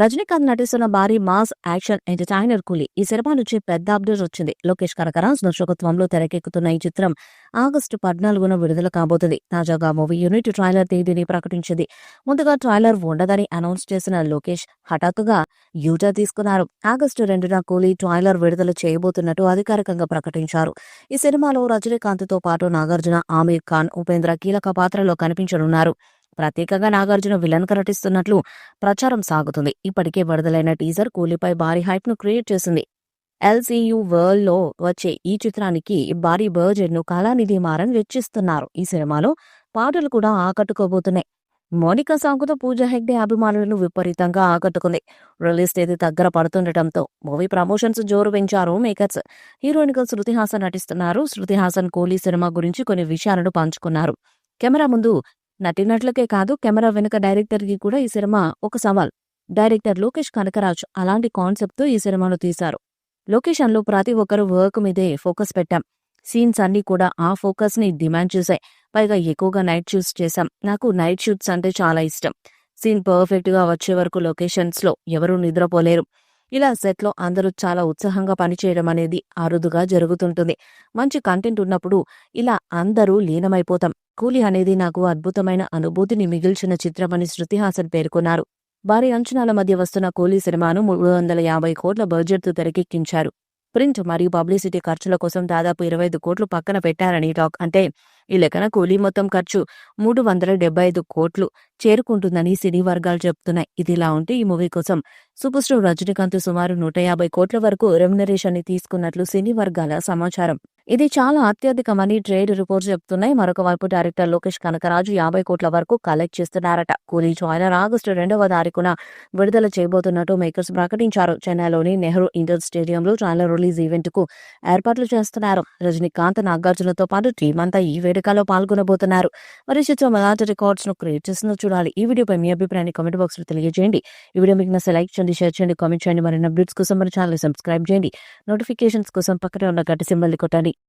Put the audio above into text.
రజనీకాంత్ నటిస్తున్న భారీ mass action entertainer కూలీ ఈ సినిమా నుంచి పెద్ద అప్డేట్ వచ్చింది. లోకేష్ కనకరాజ్ దర్శకత్వంలో తెరకెక్కుతున్న ఈ చిత్రం ఆగస్టు 14న విడుదల కాబోతుంది. తాజాగా మూవీ యూనిట్ ట్రైలర్ తేదీని ప్రకటించింది. ముందుగా ట్రైలర్ ఉండదని అనౌన్స్ చేసిన లోకేష్ హఠాత్తుగా యూటర్న్ తీసుకున్నారు. ఆగస్టు 2న కూలీ ట్రైలర్ విడుదల చేయబోతున్నట్టు అధికారికంగా ప్రకటించారు. ఈ సినిమాలో రజనీకాంత్తో పాటు నాగార్జున, ఆమీర్ ఖాన్, ఉపేంద్ర కీలక పాత్రలో కనిపించనున్నారు. ప్రత్యేకంగా నాగార్జున విలన్ గా నటిస్తున్నట్లు ప్రచారం సాగుతుంది. ఇప్పటికే విడుదలైన టీజర్ కూలీపై భారీ హైప్ ను క్రియేట్ చేసింది. ఎల్సీయూ వరల్డ్ లో వచ్చే ఈ చిత్రానికి భారీ బడ్జెట్ ను కళానిధి మారన్ వెచ్చిస్తున్నారు. ఈ సినిమాలో పాటలు కూడా ఆకట్టుకోబోతున్నాయి. మోనికా సాగుతో పూజా హెగ్డే అభిమానులను విపరీతంగా ఆకట్టుకుంది. రిలీజ్ తేదీ దగ్గర పడుతుండటంతో మూవీ ప్రమోషన్స్ జోరు పెంచారు మేకర్స్. హీరోయిన్ గా శృతి హాసన్ నటిస్తున్నారు. శృతి హాసన్ కూలీ సినిమా గురించి కొన్ని విషయాలను పంచుకున్నారు. కెమెరా ముందు నటినట్లకే కాదు, కెమెరా వెనుక డైరెక్టర్ కి కూడా ఈ సినిమా ఒక సవాల్. డైరెక్టర్ లోకేష్ కనకరాజ్ అలాంటి కాన్సెప్ట్ తో ఈ సినిమాను తీశారు. లొకేషన్ లో ప్రతి ఒక్కరు వర్క్ మీదే ఫోకస్ పెట్టాం. సీన్స్ అన్ని కూడా ఆ ఫోకస్ ని డిమాండ్ చేశాయి. పైగా ఎక్కువగా నైట్ షూట్స్ చేశాం. నాకు నైట్ షూట్స్ అంటే చాలా ఇష్టం. సీన్ పర్ఫెక్ట్ గా వచ్చే వరకు లొకేషన్స్ లో ఎవరూ నిద్రపోలేరు. ఇలా సెట్ లో అందరూ చాలా ఉత్సాహంగా పనిచేయడం అనేది అరుదుగా జరుగుతుంటుంది. మంచి కంటెంట్ ఉన్నప్పుడు ఇలా అందరూ లీనమైపోతాం. కూలీ అనేది నాకు అద్భుతమైన అనుభూతిని మిగిల్చిన చిత్రమని శృతి హాసన్ పేర్కొన్నారు. భారీ అంచనాల మధ్య వస్తున్న కూలీ సినిమాను 350 కోట్ల బడ్జెట్తో తెరకెక్కించారు. ప్రింట్ మరియు పబ్లిసిటీ ఖర్చుల కోసం దాదాపు 25 కోట్లు పక్కన పెట్టారని టాక్. అంటే ఈ లెక్కన కూలీ మొత్తం ఖర్చు 375 కోట్లు చేరుకుంటుందని సినీ వర్గాలు చెబుతున్నాయి. ఇదిలా ఉంటే ఈ మూవీ కోసం సూపర్ స్టార్ రజనీకాంత్ సుమారు 150 కోట్ల వరకు రెమ్యునరేషన్ ని తీసుకున్నట్లు సినీ వర్గాల సమాచారం. ఇది చాలా అత్యధికమని ట్రేడ్ రిపోర్ట్స్ చెబుతున్నాయి. మరొక వైపు డైరెక్టర్ లోకేష్ కనకరాజు 50 కోట్ల వరకు కలెక్ట్ చేస్తున్నారట. కూలీ ట్రైలర్ ఆగస్టు 2వ తారీఖున విడుదల చేయబోతున్నట్టు మేకర్స్ ప్రకటించారు. చెన్నైలోని నెహ్రూ ఇండోర్ స్టేడియంలో ట్రైలర్ రిలీజ్ ఈవెంట్ కు ఏర్పాట్లు చేస్తున్నారు. రజనీకాంత్, నాగార్జునతో పాటు టీం అంతా ఈ వేడుకలో పాల్గొనబోతున్నారు. మరి చిత్రం ఎలాంటి రికార్డ్స్ ను క్రియేట్ చేస్తుందో చూడాలి. ఈ వీడియోపై మీ అభిప్రాయాన్ని కామెంట్ బాక్స్ లో తెలియజేయండి. ఈ వీడియో మీకు నచ్చితే లైక్ చేయండి, షేర్ చేయండి, కామెంట్ చేయండి. మరిన్ని అప్డేట్స్ కోసం మన ఛానల్ సబ్స్క్రైబ్ చేయండి. నోటిఫికేషన్స్ కోసం పక్కనే ఉన్న గంట సింబల్ ని కొట్టండి.